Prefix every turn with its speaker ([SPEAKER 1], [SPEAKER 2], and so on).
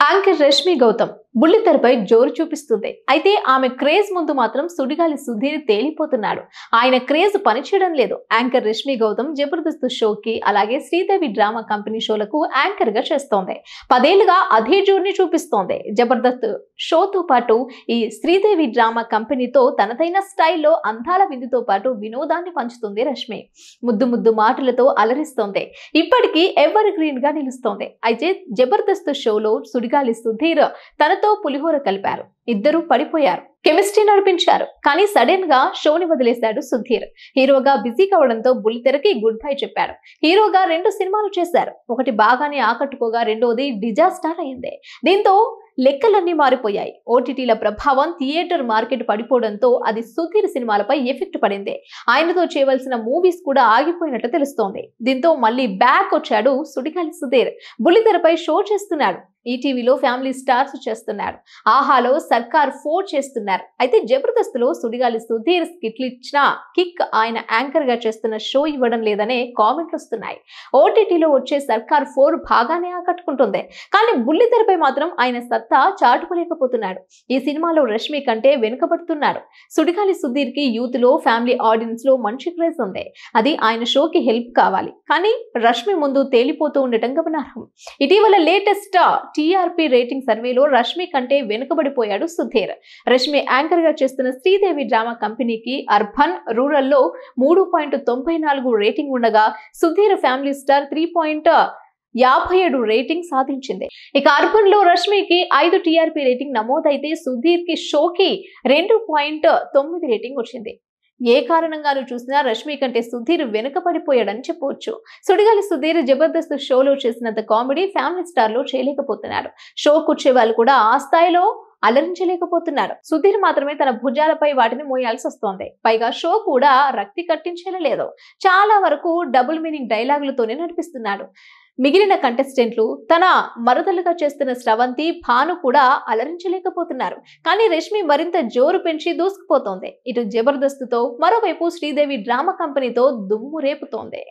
[SPEAKER 1] Anchor Rashmi Gautam బుల్లితెరపై జోరు చూపిస్తుంది. అయితే ఆమె క్రేజ్ ముందు మాత్రం సుడిగాలి సుధీర్ తేలిపోతున్నాడు. ఆయన క్రేజ్ పనిచేయడం లేదు. యాంకర్ రష్మి గౌతమ్ జబర్దస్త్ షోకి అలాగే శ్రీదేవి డ్రామా కంపెనీ షోలకు యాంకర్ గా చేస్తోంది. 10 ఏళ్లుగా అదే జోరుని చూపిస్తోంది. జబర్దస్త్ షోతో పాటు ఈ శ్రీదేవి డ్రామా కంపెనీతో తనదైన స్టైల్లో అందాల విందుతో పాటు వినోదాన్ని పంచుతుంది రష్మి. ముద్దు ముద్దు మాటలతో అలరిస్తోంది. ఇప్పటికీ ఎవర్ గ్రీన్ గా నిలుస్తోంది. అయితే జబర్దస్త్ షోలో సుడిగాలి సుధీర్ తనతో పులిహోర కలిపారు. ఇద్దరు పడిపోయారు, కెమిస్ట్రీ నడిపించారు. కానీ సడన్ గా షోని వదిలేశాడు సుధీర్. హీరోగా బిజీ కావడంతో బుల్లితెరకి గుడ్ బై చెప్పాడు. హీరోగా 2 సినిమాలు చేశారు. ఒకటి బాగానే ఆకట్టుకోగా రెండోది డిజాస్టర్ అయింది. దీంతో లెక్కలన్నీ మారిపోయాయి. ఓటీటీల ప్రభావం, థియేటర్ మార్కెట్ పడిపోవడంతో అది సుధీర్ సినిమాలపై ఎఫెక్ట్ పడింది. ఆయనతో చేయవలసిన మూవీస్ కూడా ఆగిపోయినట్టు తెలుస్తోంది. దీంతో మళ్ళీ బ్యాక్ వచ్చాడు సుడిగాలి సుధీర్. బుల్లితెరపై షో చేస్తున్నాడు. ఈటీవీలో ఫ్యామిలీ స్టార్స్ చేస్తున్నాడు. ఆహాలో సర్కార్ 4 చేస్తున్నారు. అయితే జబర్దస్త్ లో సుడిగాలి సుధీర్ స్కిట్లు ఇచ్చిన కిక్ ఆయన యాంకర్ గా చేస్తున్న షో ఇవ్వడం లేదనే కామెంట్లు వస్తున్నాయి. ఓటీటీలో వచ్చే సర్కార్ 4 బాగానే ఆకట్టుకుంటుంది. కానీ బుల్లితెరపై మాత్రం ఆయన సత్తా చాటుకోలేకపోతున్నాడు. ఈ సినిమాలో రష్మి కంటే వెనుకబడుతున్నాడు. సుడిగాలి సుధీర్ కి యూత్ లో, ఫ్యామిలీ ఆడియన్స్ లో మంచి క్రేజ్ ఉంది. అది ఆయన షోకి హెల్ప్ కావాలి. కానీ రష్మి ముందు తేలిపోతూ ఉండటం గమనార్హం. ఇటీవల లేటెస్ట్ టీఆర్పీ రేటింగ్ సర్వేలో రష్మి కంటే వెనుకబడిపోయాడు సుధీర్. రష్మి యాంకర్ గా చేస్తున్న శ్రీదేవి డ్రామా కంపెనీకి అర్బన్, రూరల్ లో 3.94 రేటింగ్ ఉండగా సుధీర్ ఫ్యామిలీ స్టార్ 3.57 రేటింగ్ సాధించింది. ఇక అర్బన్ లో రష్మికి 5 టీఆర్పీ రేటింగ్ నమోదైతే సుధీర్ కి షోకి 2.9 రేటింగ్ వచ్చింది. ఏ కారణంగానూ చూసినా రష్మి కంటే సుధీర్ వెనుకబడిపోయాడని చెప్పవచ్చు. సుడిగాలి సుధీర్ జబర్దస్త్ షోలో చేసినంత కామెడీ ఫ్యామిలీ స్టార్ లో చేయలేకపోతున్నాడు. షోకు వచ్చే వాళ్ళు కూడా ఆ స్థాయిలో అలరించలేకపోతున్నారు. సుధీర్ మాత్రమే తన భుజాలపై వాటిని మోయాల్సి వస్తోంది. పైగా షో కూడా రక్తి కట్టించేలా లేదు. చాలా వరకు డబుల్ మీనింగ్ డైలాగులతోనే నడిపిస్తున్నాడు. మిగిలిన కంటెస్టెంట్లు, తన మరదలుగా చేస్తున్న స్రవంతి, భాను కూడా అలరించలేకపోతున్నారు. కానీ రష్మి మరింత జోరు పెంచి దూసుకుపోతోంది. ఇటు జబర్దస్త్ తో, మరోవైపు శ్రీదేవి డ్రామా కంపెనీతో దుమ్ము రేపుతోంది.